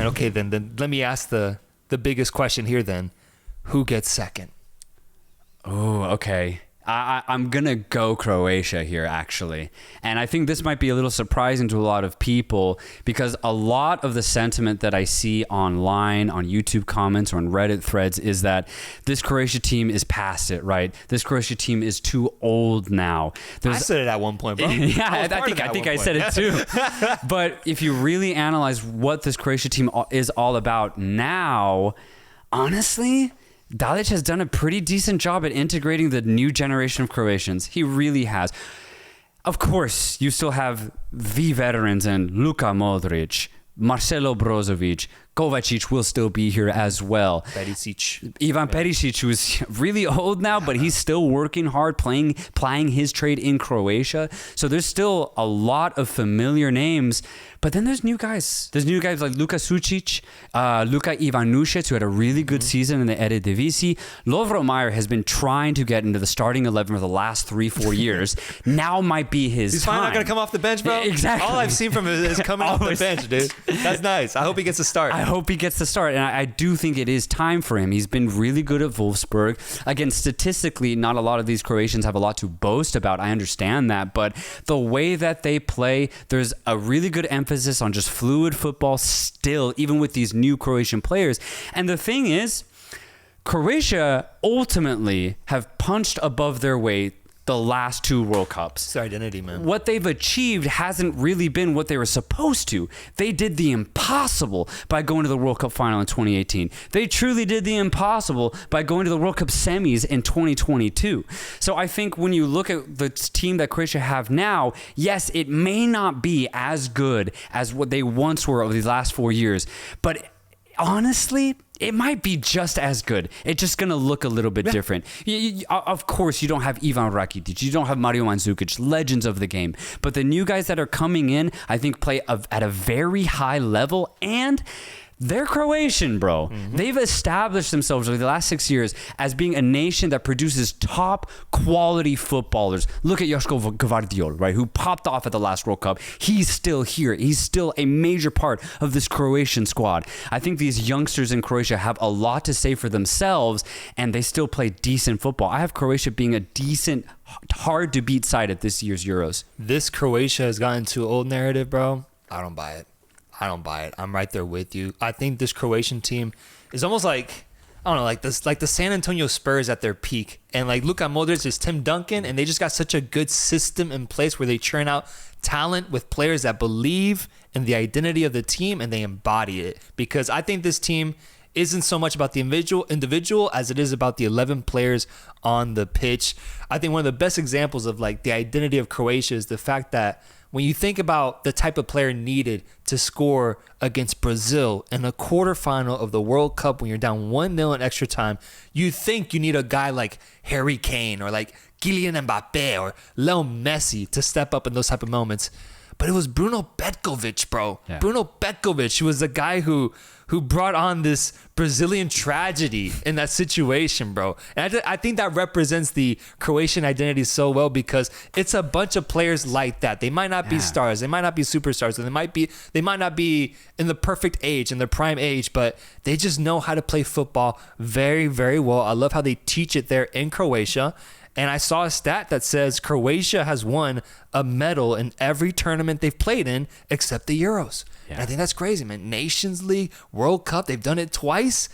Okay, then let me ask the biggest question here then. Who gets second? Oh, okay. I'm going to go Croatia here, actually. And I think this might be a little surprising to a lot of people because a lot of the sentiment that I see online, on YouTube comments, or on Reddit threads is that this Croatia team is past it, right? This Croatia team is too old now. I said it at one point, bro. Yeah, I think I said it too. But if you really analyze what this Croatia team is all about now, honestly, Dalic has done a pretty decent job at integrating the new generation of Croatians. He really has. Of course, you still have the veterans and Luka Modric, Marcelo Brozovic, Kovacic will still be here as well. Perisic. Ivan Perisic, who's really old now, but he's still working hard, playing his trade in Croatia. So there's still a lot of familiar names. But then there's new guys. There's new guys like Luka Sucic, Luka Ivanušić, who had a really good season in the Eredivisie. Lovro Majer has been trying to get into the starting 11 for the last 3-4 years. Now might be his time. He's finally not going to come off the bench, bro? Exactly. All I've seen from him is coming off the bench, dude. That's nice. I hope he gets a start. I hope he gets the start, and I do think it is time for him. He's been really good at Wolfsburg. Again, statistically, not a lot of these Croatians have a lot to boast about. I understand that, but the way that they play, there's a really good emphasis on just fluid football still, even with these new Croatian players. And the thing is, Croatia ultimately have punched above their weight the last 2 World Cups. It's their identity, man. What they've achieved hasn't really been what they were supposed to. They did the impossible by going to the World Cup final in 2018. They truly did the impossible by going to the World Cup semis in 2022. So I think when you look at the team that Croatia have now, yes, it may not be as good as what they once were over these last 4 years, but honestly, it might be just as good. It's just going to look a little bit different. Of course, you don't have Ivan Rakitic. You don't have Mario Mandzukic, legends of the game. But the new guys that are coming in, I think, play at a very high level, and they're Croatian, bro. Mm-hmm. They've established themselves over the last 6 years as being a nation that produces top quality footballers. Look at Joško Gvardiol, right, who popped off at the last World Cup. He's still here. He's still a major part of this Croatian squad. I think these youngsters in Croatia have a lot to say for themselves, and they still play decent football. I have Croatia being a decent, hard to beat side at this year's Euros. This Croatia has gotten too old narrative, bro. I don't buy it. I'm right there with you. I think this Croatian team is almost like, I don't know, like the San Antonio Spurs at their peak. And like Luka Modric is Tim Duncan, and they just got such a good system in place where they churn out talent with players that believe in the identity of the team and they embody it. Because I think this team isn't so much about the individual as it is about the 11 players on the pitch. I think one of the best examples of like the identity of Croatia is the fact that when you think about the type of player needed to score against Brazil in a quarterfinal of the World Cup when you're down 1-0 in extra time, you think you need a guy like Harry Kane or like Kylian Mbappe or Leo Messi to step up in those type of moments. But it was Bruno Petkovic, bro. Yeah. Bruno Petkovic, who was the guy who brought on this Brazilian tragedy in that situation, bro. And I think that represents the Croatian identity so well because it's a bunch of players like that. They might not be stars. They might not be superstars. And they might not be in the perfect age, in their prime age, but they just know how to play football very, very well. I love how they teach it there in Croatia. And I saw a stat that says Croatia has won a medal in every tournament they've played in except the Euros. Yeah. And I think that's crazy, man. Nations League, World Cup, they've done it twice.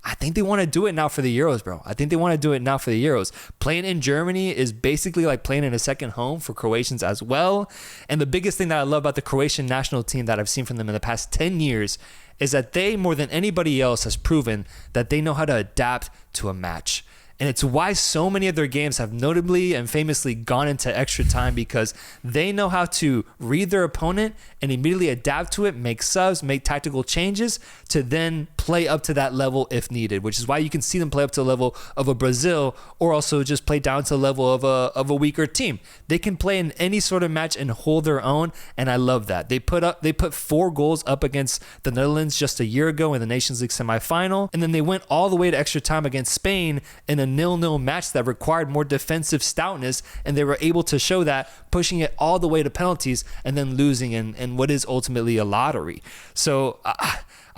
I think they want to do it now for the Euros, bro. I think they want to do it now for the Euros. Playing in Germany is basically like playing in a second home for Croatians as well. And the biggest thing that I love about the Croatian national team that I've seen from them in the past 10 years is that they, more than anybody else, has proven that they know how to adapt to a match. And it's why so many of their games have notably and famously gone into extra time because they know how to read their opponent and immediately adapt to it, make subs, make tactical changes to then play up to that level if needed, which is why you can see them play up to the level of a Brazil or also just play down to the level of a weaker team. They can play in any sort of match and hold their own, and I love that. They put 4 goals up against the Netherlands just a year ago in the Nations League semifinal, and then they went all the way to extra time against Spain in a 0-0 match that required more defensive stoutness, and they were able to show that, pushing it all the way to penalties and then losing in what is ultimately a lottery. So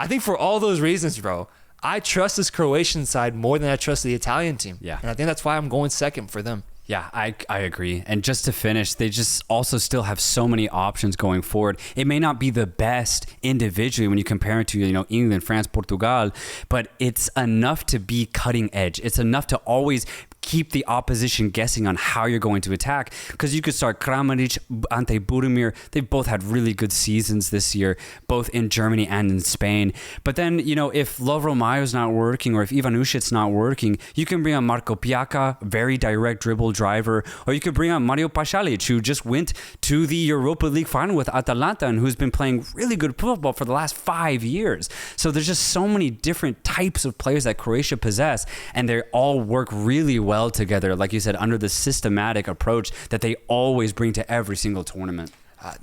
I think for all those reasons, bro, I trust this Croatian side more than I trust the Italian team. Yeah. And I think that's why I'm going second for them. Yeah, I agree. And just to finish, they just also still have so many options going forward. It may not be the best individually when you compare it to, England, France, Portugal, but it's enough to be cutting edge. It's enough to always keep the opposition guessing on how you're going to attack, because you could start Kramaric, Ante Budimir. They've both had really good seasons this year, both in Germany and in Spain. But then, if Lovro Mayo's not working, or if Ivan Ušic's not working, you can bring on Marko Pjaka, very direct dribble driver, or you could bring on Mario Pasalic, who just went to the Europa League final with Atalanta and who's been playing really good football for the last 5 years. So there's just so many different types of players that Croatia possess, and they all work really well together, like you said, under the systematic approach that they always bring to every single tournament.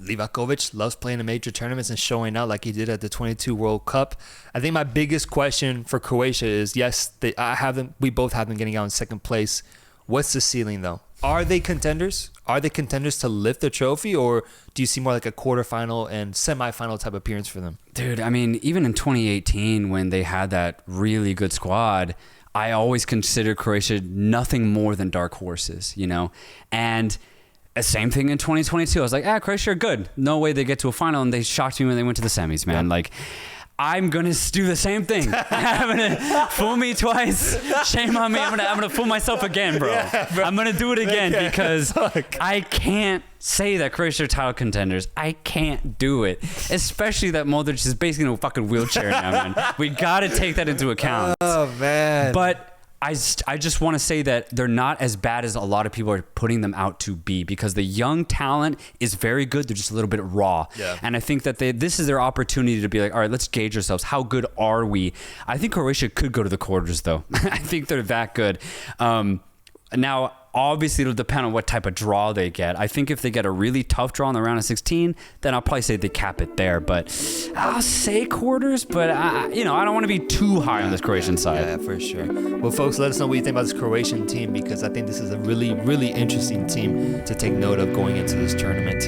Livakovic loves playing in major tournaments and showing out like he did at the 22 World Cup. I think my biggest question for Croatia is, yes, we both have them getting out in second place. What's the ceiling, though? Are they contenders? Are they contenders to lift the trophy, or do you see more like a quarterfinal and semifinal type appearance for them? Dude, I mean, even in 2018 when they had that really good squad, I always considered Croatia nothing more than dark horses, And the same thing in 2022. I was like, Croatia are good. No way they get to a final, and they shocked me when they went to the semis, man. Yeah. Like, I'm going to do the same thing. I'm going to fool me twice. Shame on me. I'm going to fool myself again, bro. Yeah, bro. I'm going to do it again because I can't say that Croatia are title contenders. I can't do it. Especially that Modric is basically in a fucking wheelchair now, man. We got to take that into account. Oh, man. But I just want to say that they're not as bad as a lot of people are putting them out to be, because the young talent is very good. They're just a little bit raw. Yeah. And I think that this is their opportunity to be like, all right, let's gauge ourselves. How good are we? I think Croatia could go to the quarters, though. I think they're that good. Now, obviously, it'll depend on what type of draw they get. I think if they get a really tough draw in the round of 16, then I'll probably say they cap it there. But I'll say quarters, but I don't want to be too high on this Croatian side. Yeah, for sure. Well, folks, let us know what you think about this Croatian team, because I think this is a really, really interesting team to take note of going into this tournament.